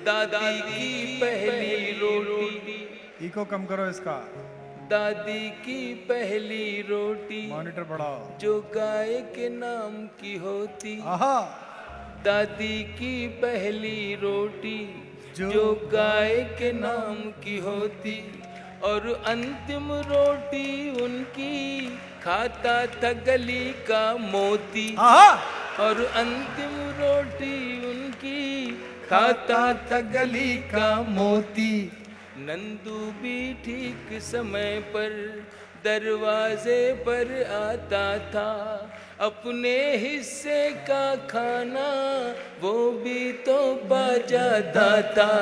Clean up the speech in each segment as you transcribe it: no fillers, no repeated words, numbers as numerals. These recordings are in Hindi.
दादी की पहली रोटी, इको कम करो इसका, दादी की पहली रोटी मॉनिटर बढ़ाओ, जो गाय के नाम की होती। आहा, दादी की पहली रोटी जो जो गाय के नाम की होती, और अंतिम रोटी उनकी खाता था गली का मोती। आहा, और अंतिम रोटी उनकी खाता था गली का मोती। नंदू भी ठीक समय पर दरवाजे पर आता था, अपने हिस्से का खाना वो भी तो पा जाता था।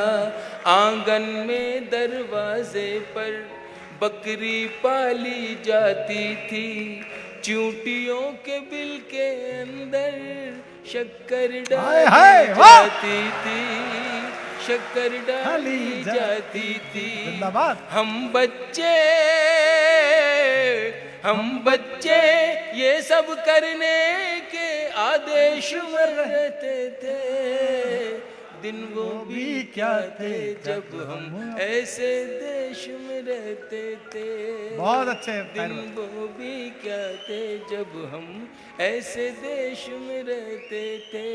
आंगन में दरवाजे पर बकरी पाली जाती थी, चूंटियों के बिल के अंदर शक्कर डाली जाती थी, शक्कर डाली जाती थी। हम बच्चे ये सब करने के आदेश में रहते थे। दिन वो भी क्या थे जब हम ऐसे देश में रहते थे। बहुत अच्छे। दिन वो भी क्या थे जब हम ऐसे देश में रहते थे।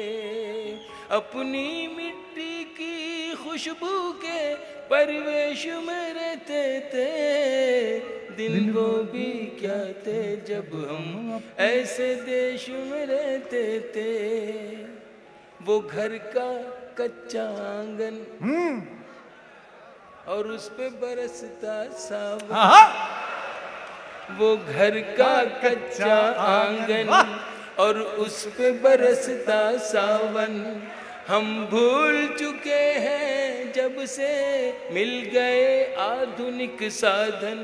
अपनी मिट्टी की खुशबू के परिवेश में रहते थे। दिन वो भी क्या थे जब हम ऐसे देश में रहते थे। वो घर का कच्चा आंगन और उस पे बरसता सावन। वो घर का कच्चा आंगन और उस पे बरसता सावन। हम भूल चुके हैं जब से मिल गए आधुनिक साधन।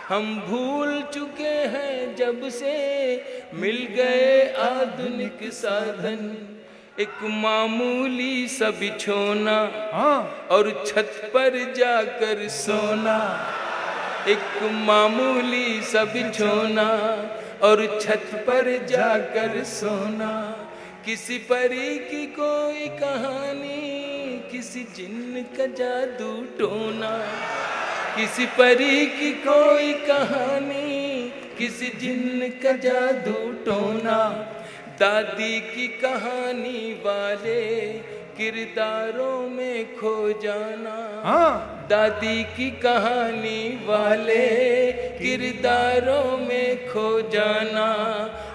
हम भूल चुके हैं जब से मिल गए आधुनिक साधन। एक मामूली सा बिछोना और छत पर जाकर सोना। एक मामूली सा बिछोना और छत पर जाकर सोना। किसी परी की कोई कहानी, किसी जिन्न का जादू टोना। किसी परी की कोई कहानी, किसी जिन्न का जादू टोना। दादी की कहानी वाले किरदारों में खो जाना। दादी की कहानी वाले किरदारों में खो जाना।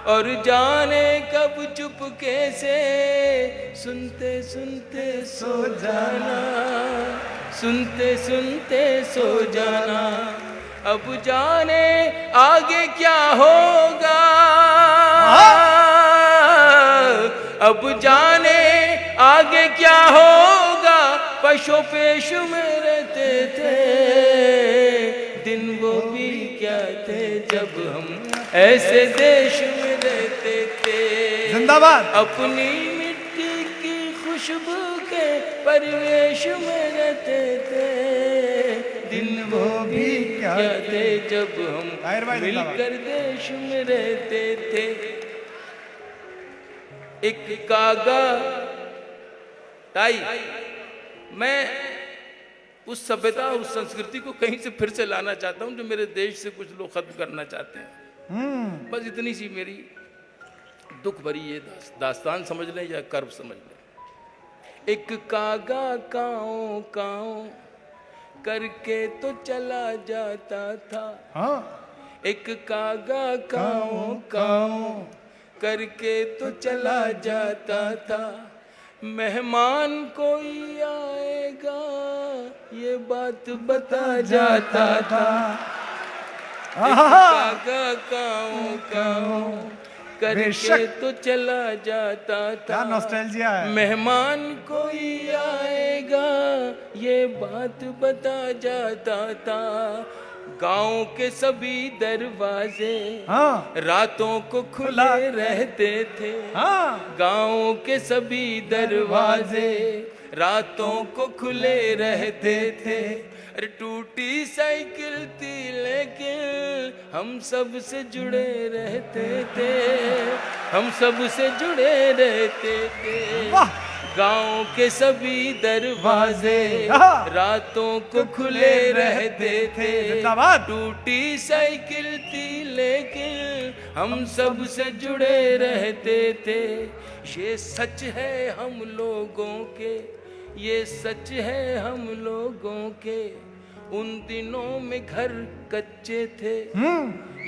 और जाने कब चुपके से सुनते सुनते सो जाना। सुनते सुनते सो जाना। अब जाने आगे क्या होगा। अब जाने आगे क्या होगा। पशु पेश में रहते थे। दिन वो भी क्या थे जब हम ऐसे देश में रहते थे। जिंदाबाद। अपनी मिट्टी की खुशबू के परिवेश में रहते थे। दिन वो भी क्या थे जब हम मिलकर देश में रहते थे। एक कागा ताई, मैं उस सभ्यता उस संस्कृति को कहीं से फिर से लाना चाहता हूं जो मेरे देश से कुछ लोग खत्म करना चाहते हैं। बस इतनी सी मेरी दुख भरी ये दास्तान समझ लें या कर्व समझ लें। एक कागा काओ काओ करके तो चला जाता था। एक कागा काओ काओ करके तो चला जाता था। मेहमान कोई आएगा ये बात बता जाता था। कागा काओ काओ करके तो चला जाता था। नॉस्टैल्जिया है। मेहमान कोई आएगा ये बात बता जाता था। गांव के सभी दरवाजे रातों को खुले रहते थे। गांव के सभी दरवाजे रातों को खुले रहते थे। अरे टूटी साइकिल थी लेकिन हम सब से जुड़े रहते थे। हम सब से जुड़े रहते थे। गांव के सभी दरवाजे रातों को खुले रहते थे। जिंदाबाद। टूटी साइकिल थी लेकिन हम सब से जुड़े रहते थे। ये सच है हम लोगों के, ये सच है हम लोगों के। उन दिनों में घर कच्चे थे,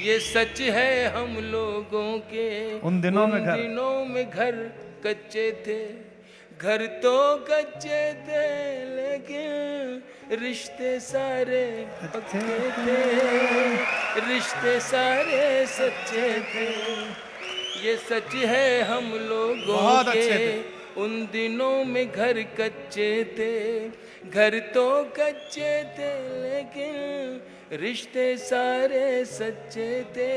ये सच है हम लोगों के। उन दिनों में घर कच्चे थे। घर तो कच्चे थे लेकिन रिश्ते सारे पक्के थे, रिश्ते सारे सच्चे थे। ये सच है हम लोगों बहुत के। अच्छे थे। उन दिनों में घर कच्चे थे, घर तो कच्चे थे लेकिन रिश्ते सारे सच्चे थे।